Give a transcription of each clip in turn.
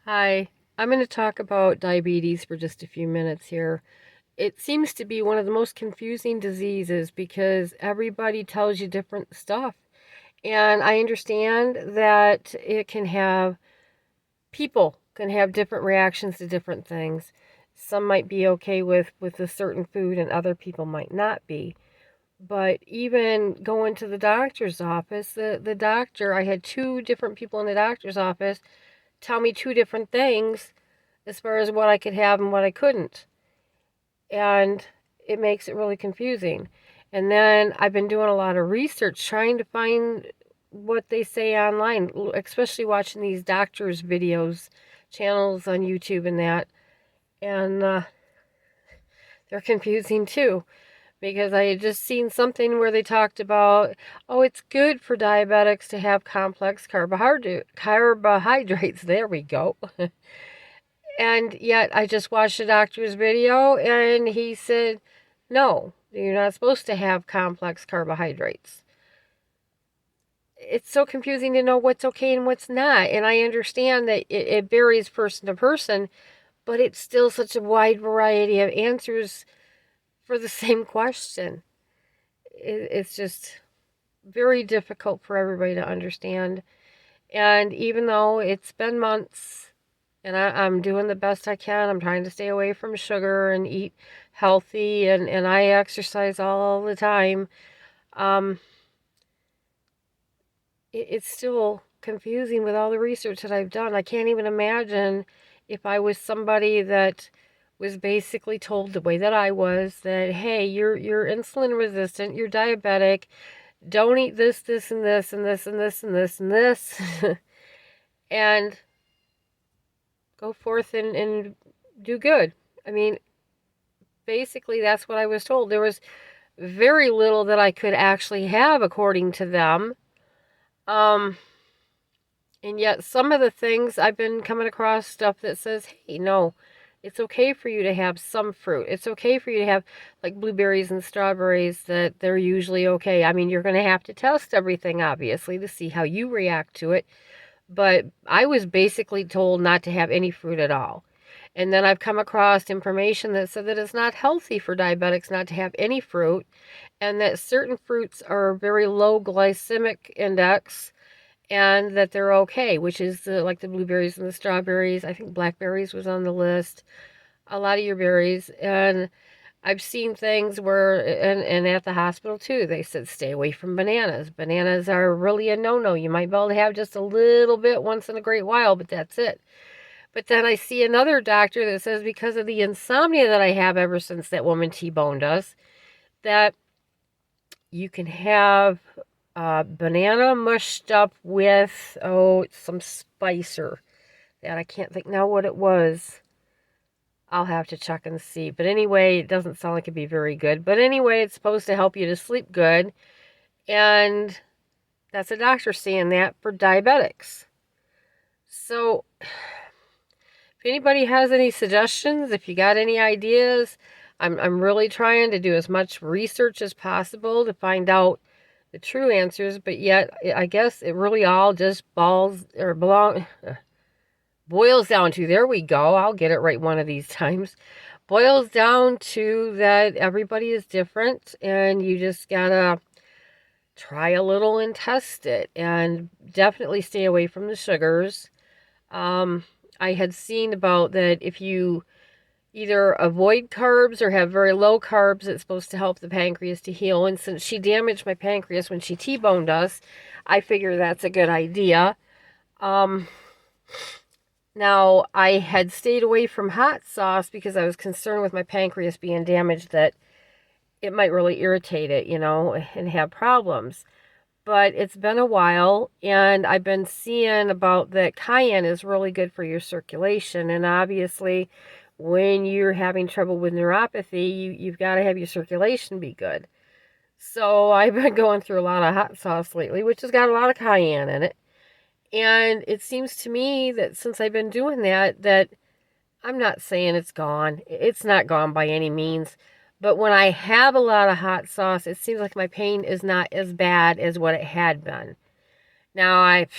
Hi, I'm going to talk about diabetes for just a few minutes here. It seems to be one of the most confusing diseases because everybody tells you different stuff. And I understand that people can have different reactions to different things. Some might be okay with a certain food and other people might not be. But even going to the doctor's office, the doctor, I had two different people in the doctor's office tell me two different things as far as what I could have and what I couldn't. And it makes it really confusing. And then I've been doing a lot of research trying to find what they say online, especially watching these doctors' videos, channels on YouTube and that. And they're confusing too because I had just seen something where they talked about, oh, it's good for diabetics to have complex carbohydrates. There we go. And yet I just watched the doctor's video and he said, no, you're not supposed to have complex carbohydrates. It's so confusing to know what's okay and what's not. And I understand that it varies person to person, but it's still such a wide variety of answers for the same question. It's just very difficult for everybody to understand. And even though it's been months, and I'm doing the best I can. I'm trying to stay away from sugar and eat healthy, and I exercise all the time. Um, it's still confusing with all the research that I've done. I can't even imagine if I was somebody that was basically told the way that I was that, hey, you're insulin resistant, you're diabetic, don't eat this, this, and this, and this, and this, and this, and this, and go forth and do good. I mean, basically that's what I was told. There was very little that I could actually have according to them. Um, and yet some of the things I've been coming across stuff that says, hey, no, it's okay for you to have some fruit. It's okay for you to have like blueberries and strawberries that they're usually okay. I mean, you're going to have to test everything obviously to see how you react to it. But I was basically told not to have any fruit at all. And then I've come across information that said that it's not healthy for diabetics not to have any fruit, and that certain fruits are very low glycemic index, and that they're okay, which is like the blueberries and the strawberries. I think blackberries was on the list, a lot of your berries. And I've seen things where, and at the hospital too, they said stay away from bananas. Bananas are really a no-no. You might be able to have just a little bit once in a great while, but that's it. But then I see another doctor that says because of the insomnia that I have ever since that woman T-boned us, that you can have banana mushed up with, oh, it's some spicer that I can't think now what it was. I'll have to check and see. But anyway, it doesn't sound like it'd be very good. But anyway, it's supposed to help you to sleep good. And that's a doctor saying that for diabetics. So if anybody has any suggestions, if you got any ideas, I'm really trying to do as much research as possible to find out the true answers, but yet I guess it really all just boils down to, there we go, I'll get it right one of these times, boils down to that everybody is different and you just gotta try a little and test it, and definitely stay away from the sugars. I had seen about that if you either avoid carbs or have very low carbs, it's supposed to help the pancreas to heal. And since she damaged my pancreas when she T-boned us, I figure that's a good idea. Um, Now, I had stayed away from hot sauce because I was concerned with my pancreas being damaged that it might really irritate it, and have problems. But it's been a while, and I've been seeing about that cayenne is really good for your circulation. And obviously, when you're having trouble with neuropathy, you've got to have your circulation be good. So I've been going through a lot of hot sauce lately, which has got a lot of cayenne in it. And it seems to me that since I've been doing that, that I'm not saying it's gone. It's not gone by any means. But when I have a lot of hot sauce, it seems like my pain is not as bad as what it had been. Now, I've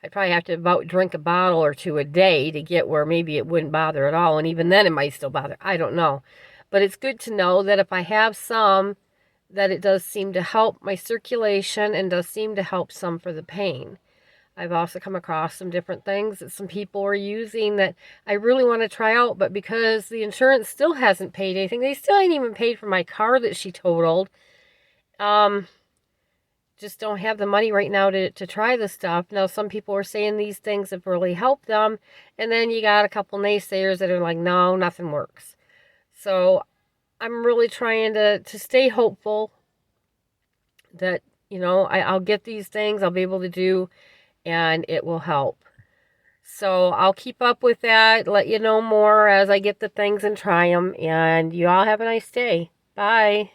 I'd probably have to about drink a bottle or two a day to get where maybe it wouldn't bother at all. And even then it might still bother. I don't know. But it's good to know that if I have some, that it does seem to help my circulation and does seem to help some for the pain. I've also come across some different things that some people are using that I really want to try out, but because the insurance still hasn't paid anything, they still ain't even paid for my car that she totaled. Just don't have the money right now to try the stuff. Now, some people are saying these things have really helped them, and then you got a couple naysayers that are like, no, nothing works. So I'm really trying to stay hopeful that, I'll get these things, I'll be able to do, and it will help. So I'll keep up with that, let you know more as I get the things and try them, and you all have a nice day. Bye.